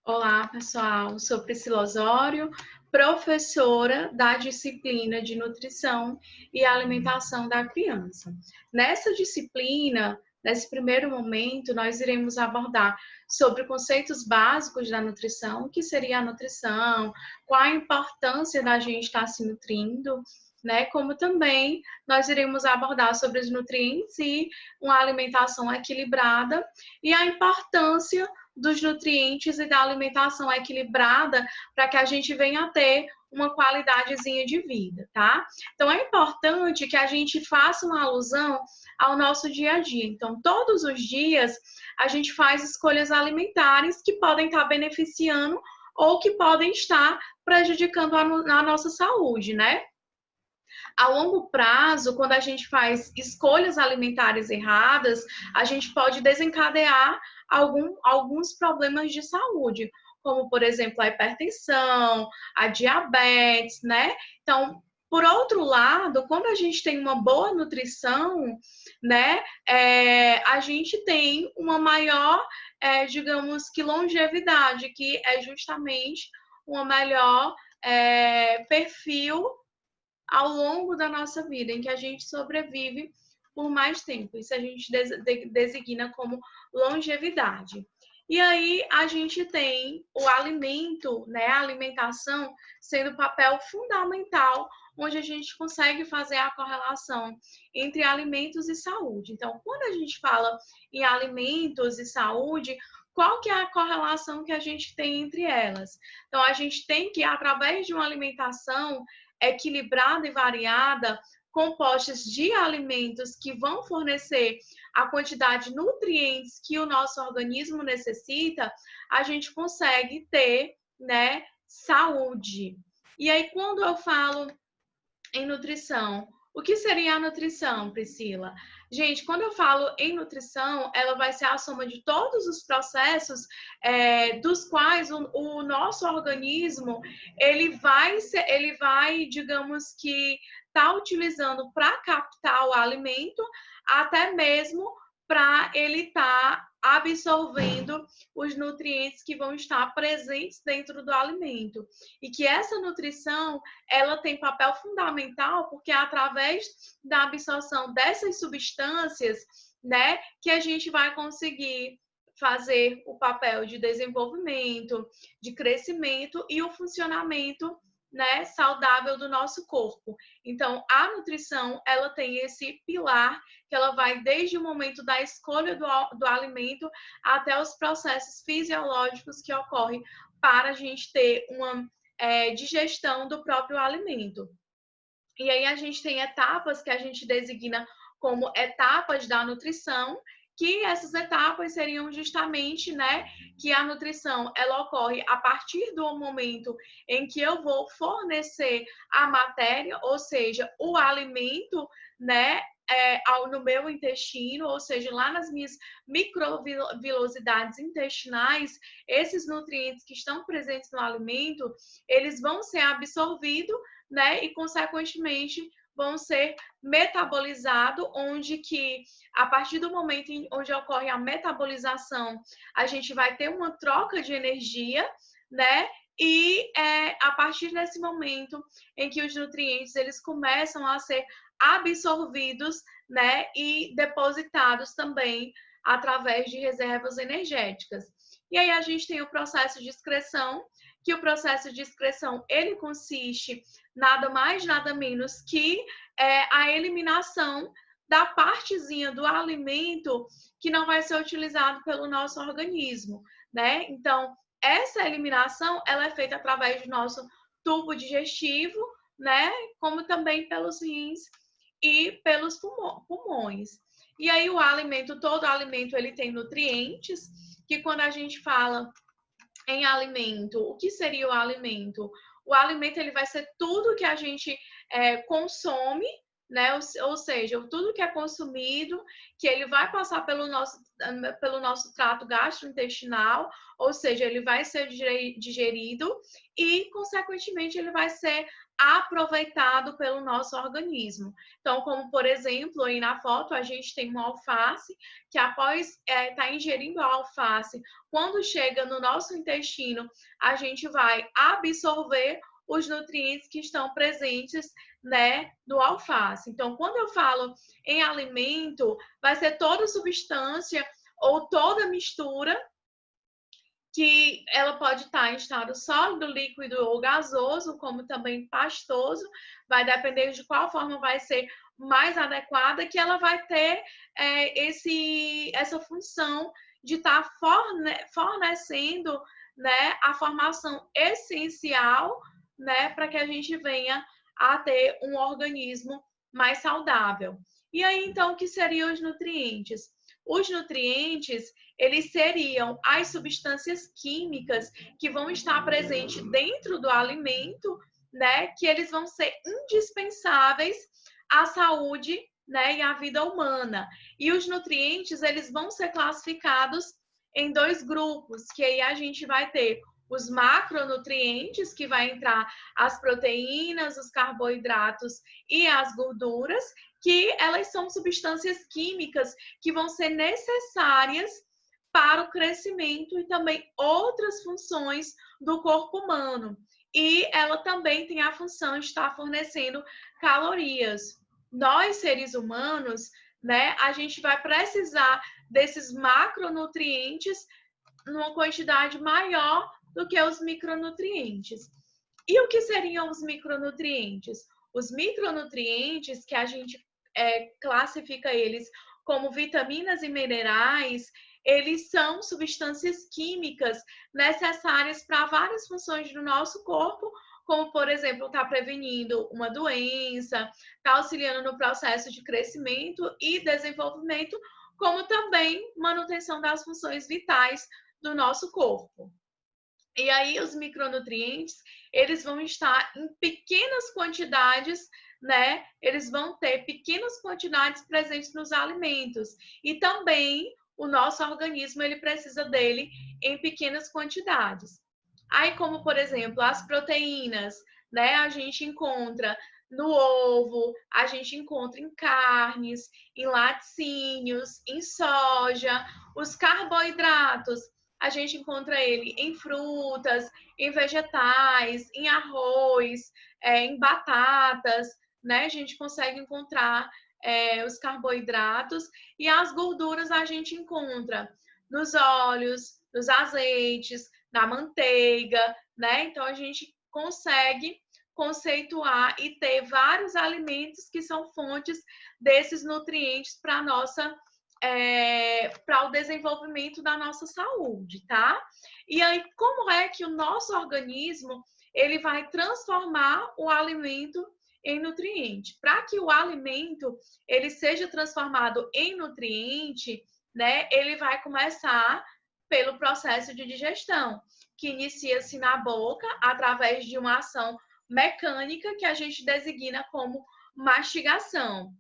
Olá, pessoal. Sou Priscila Osório, professora da disciplina de Nutrição e Alimentação da Criança. Nessa disciplina, nesse primeiro momento, nós iremos abordar sobre conceitos básicos da nutrição, o que seria a nutrição, qual a importância da gente estar se nutrindo, né? Como também nós iremos abordar sobre os nutrientes e uma alimentação equilibrada e a importância dos nutrientes e da alimentação equilibrada para que a gente venha a ter uma qualidadezinha de vida, tá? Então é importante que a gente faça uma alusão ao nosso dia a dia. Então, todos os dias a gente faz escolhas alimentares que podem estar beneficiando ou que podem estar prejudicando a nossa saúde, né? A longo prazo, quando a gente faz escolhas alimentares erradas, a gente pode desencadear alguns problemas de saúde, como, por exemplo, a hipertensão, a diabetes, né? Então, por outro lado, quando a gente tem uma boa nutrição, né, a gente tem uma maior, digamos que longevidade, que é justamente uma melhor perfil ao longo da nossa vida, em que a gente sobrevive por mais tempo. Isso a gente designa como longevidade. E aí a gente tem o alimento, né, a alimentação sendo papel fundamental, onde a gente consegue fazer a correlação entre alimentos e saúde. Então, quando a gente fala em alimentos e saúde, qual que é a correlação que a gente tem entre elas? Então, a gente tem que, através de uma alimentação equilibrada e variada, compostas de alimentos que vão fornecer a quantidade de nutrientes que o nosso organismo necessita, a gente consegue ter, né, saúde. E aí, quando eu falo em nutrição, o que seria a nutrição, Priscila? Gente, quando eu falo em nutrição, ela vai ser a soma de todos os processos dos quais o nosso organismo ele vai, digamos que, tá utilizando para captar o alimento, até mesmo para ele estar absorvendo os nutrientes que vão estar presentes dentro do alimento. E que essa nutrição ela tem papel fundamental porque é através da absorção dessas substâncias, né, que a gente vai conseguir fazer o papel de desenvolvimento, de crescimento e o funcionamento, né, saudável do nosso corpo. Então, a nutrição, ela tem esse pilar que ela vai desde o momento da escolha do alimento até os processos fisiológicos que ocorrem para a gente ter uma digestão do próprio alimento. E aí a gente tem etapas que a gente designa como etapas da nutrição, que essas etapas seriam justamente, né, que a nutrição ela ocorre a partir do momento em que eu vou fornecer a matéria, ou seja, o alimento, né, no meu intestino, ou seja, lá nas minhas microvilosidades intestinais, esses nutrientes que estão presentes no alimento, eles vão ser absorvidos, né, e consequentemente vão ser metabolizados, onde que a partir do momento onde ocorre a metabolização, a gente vai ter uma troca de energia, né? E a partir desse momento em que os nutrientes eles começam a ser absorvidos, né, e depositados também através de reservas energéticas. E aí a gente tem o processo de excreção, que o processo de excreção ele consiste nada mais, nada menos que a eliminação da partezinha do alimento que não vai ser utilizado pelo nosso organismo, né? Então, essa eliminação, ela é feita através do nosso tubo digestivo, né? Como também pelos rins e pelos pulmões. E aí o alimento, todo alimento, ele tem nutrientes, que quando a gente fala em alimento, o que seria o alimento? O alimento ele vai ser tudo que a gente consome, né? Ou seja, tudo que é consumido, que ele vai passar pelo nosso trato gastrointestinal, ou seja, ele vai ser digerido e, consequentemente, ele vai ser aproveitado pelo nosso organismo. Então, como por exemplo, aí na foto a gente tem uma alface que após estar ingerindo a alface, quando chega no nosso intestino, a gente vai absorver os nutrientes que estão presentes, né, no alface. Então, quando eu falo em alimento, vai ser toda substância ou toda mistura que ela pode estar em estado sólido, líquido ou gasoso, como também pastoso, vai depender de qual forma vai ser mais adequada, que ela vai ter essa função de estar fornecendo, né, a formação essencial, né, para que a gente venha a ter um organismo mais saudável. E aí, então, o que seriam os nutrientes? Os nutrientes, eles seriam as substâncias químicas que vão estar presentes dentro do alimento, né, que eles vão ser indispensáveis à saúde, né, e à vida humana. E os nutrientes, eles vão ser classificados em dois grupos, que aí a gente vai ter os macronutrientes, que vai entrar as proteínas, os carboidratos e as gorduras, que elas são substâncias químicas que vão ser necessárias para o crescimento e também outras funções do corpo humano. E ela também tem a função de estar fornecendo calorias. Nós, seres humanos, né, a gente vai precisar desses macronutrientes numa quantidade maior do que os micronutrientes. E o que seriam os micronutrientes? Os micronutrientes, que a gente classifica eles como vitaminas e minerais, eles são substâncias químicas necessárias para várias funções do nosso corpo, como, por exemplo, estar prevenindo uma doença, estar auxiliando no processo de crescimento e desenvolvimento, como também manutenção das funções vitais do nosso corpo. E aí os micronutrientes, eles vão estar em pequenas quantidades, né? Eles vão ter pequenas quantidades presentes nos alimentos. E também o nosso organismo, ele precisa dele em pequenas quantidades. Aí, como por exemplo, as proteínas, né? A gente encontra no ovo, a gente encontra em carnes, em laticínios, em soja, os carboidratos, a gente encontra ele em frutas, em vegetais, em arroz, em batatas, né? A gente consegue encontrar os carboidratos e as gorduras a gente encontra nos óleos, nos azeites, na manteiga, né? Então a gente consegue conceituar e ter vários alimentos que são fontes desses nutrientes para a nossa para o desenvolvimento da nossa saúde, tá? E aí, como é que o nosso organismo ele vai transformar o alimento em nutriente? Para que o alimento ele seja transformado em nutriente, né? Ele vai começar pelo processo de digestão, que inicia-se na boca através de uma ação mecânica que a gente designa como mastigação.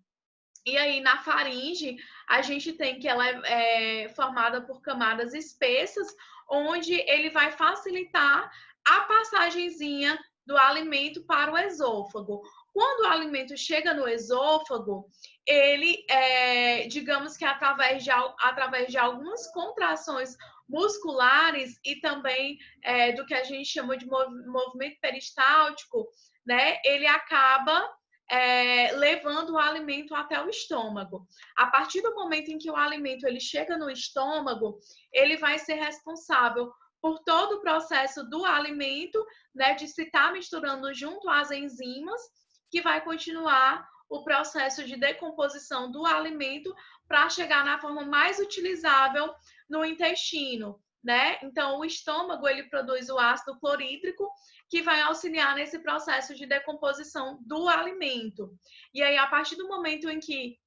E aí, na faringe, a gente tem que ela é formada por camadas espessas, onde ele vai facilitar a passagenzinha do alimento para o esôfago. Quando o alimento chega no esôfago, ele, digamos que através de algumas contrações musculares e também do que a gente chama de movimento peristáltico, né, ele acaba levando o alimento até o estômago. A partir do momento em que o alimento ele chega no estômago, ele vai ser responsável por todo o processo do alimento, né, de se estar misturando junto às enzimas, que vai continuar o processo de decomposição do alimento para chegar na forma mais utilizável no intestino, né? Então, o estômago ele produz o ácido clorídrico, que vai auxiliar nesse processo de decomposição do alimento. E aí, a partir do momento em que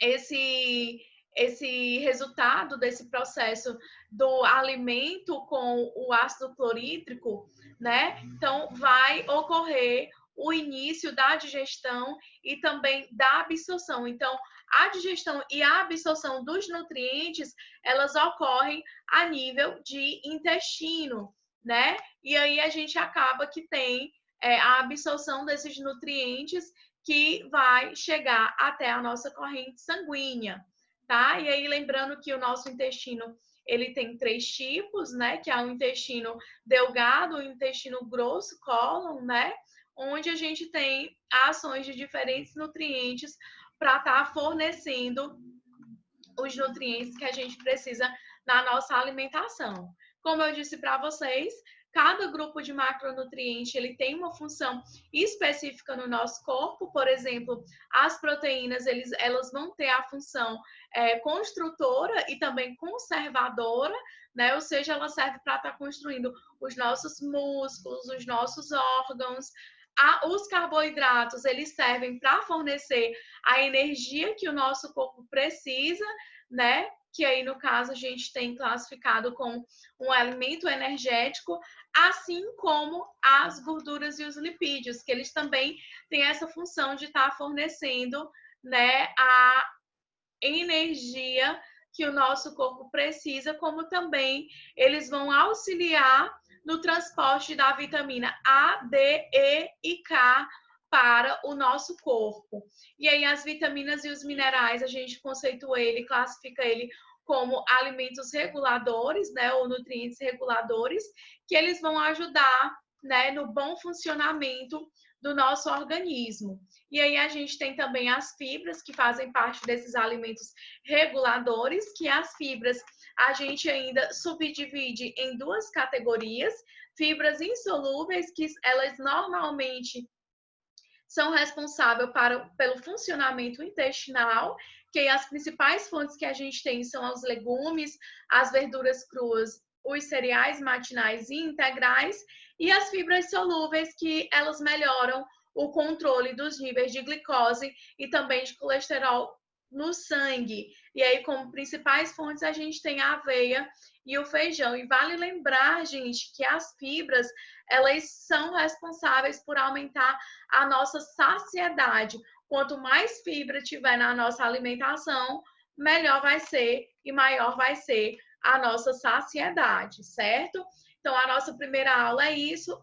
esse resultado desse processo do alimento com o ácido clorídrico, né? Então, vai ocorrer o início da digestão e também da absorção. Então, a digestão e a absorção dos nutrientes, elas ocorrem a nível de intestino, né? E aí a gente acaba que tem a absorção desses nutrientes que vai chegar até a nossa corrente sanguínea, tá? E aí, lembrando que o nosso intestino, ele tem 3 tipos, né? Que é o intestino delgado, o intestino grosso, cólon, né? Onde a gente tem ações de diferentes nutrientes para estar fornecendo os nutrientes que a gente precisa na nossa alimentação. Como eu disse para vocês, cada grupo de macronutriente ele tem uma função específica no nosso corpo. Por exemplo, as proteínas elas vão ter a função construtora e também conservadora, né? Ou seja, ela serve para estar construindo os nossos músculos, os nossos órgãos. Os carboidratos eles servem para fornecer a energia que o nosso corpo precisa, né? Que aí no caso a gente tem classificado como um alimento energético, assim como as gorduras e os lipídios, que eles também têm essa função de estar fornecendo, né, a energia que o nosso corpo precisa, como também eles vão auxiliar no transporte da vitamina A, D, E e K para o nosso corpo. E aí as vitaminas e os minerais, a gente conceitua ele, classifica ele como alimentos reguladores, né, ou nutrientes reguladores, que eles vão ajudar, né, no bom funcionamento do nosso organismo. E aí a gente tem também as fibras, que fazem parte desses alimentos reguladores, que as fibras a gente ainda subdivide em 2 categorias: fibras insolúveis, que elas normalmente são responsáveis pelo funcionamento intestinal, que as principais fontes que a gente tem são os legumes, as verduras cruas, os cereais matinais e integrais, e as fibras solúveis, que elas melhoram o controle dos níveis de glicose e também de colesterol no sangue. E aí, como principais fontes, a gente tem a aveia e o feijão. E vale lembrar, gente, que as fibras, elas são responsáveis por aumentar a nossa saciedade. Quanto mais fibra tiver na nossa alimentação, melhor vai ser e maior vai ser a nossa saciedade, certo? Então, a nossa primeira aula é isso.